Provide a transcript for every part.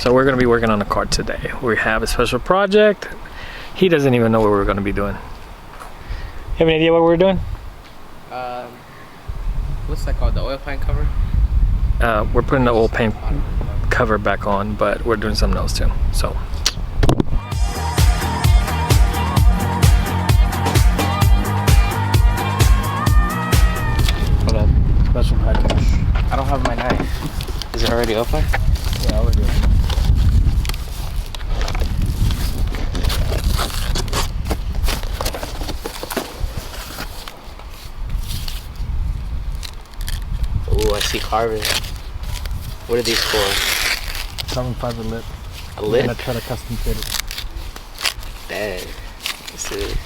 So we're gonna be working on the car today. We have a special project. He doesn't even know what we're gonna be doing. You have any idea what we're doing? What's that called? The oil pan cover? We're putting the oil paint cover back on, but we're doing something else too. So. Hold up. Special package. I don't have my knife. Is it already open? Yeah, already open. Oh, I see carbon. What are these for? Carbon fiber lip. A lip? I'm gonna try to custom fit it. Dang. This is...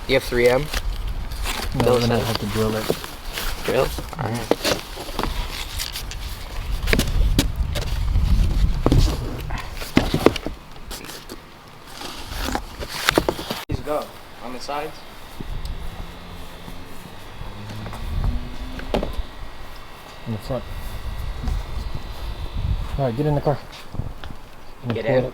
You have 3M? No, we're gonna have to drill it. Drill? Alright. These go on the sides. In the front. Alright, get in the car. Get in.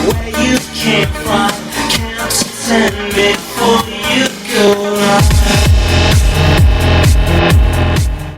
Where you came from, count to 10 before you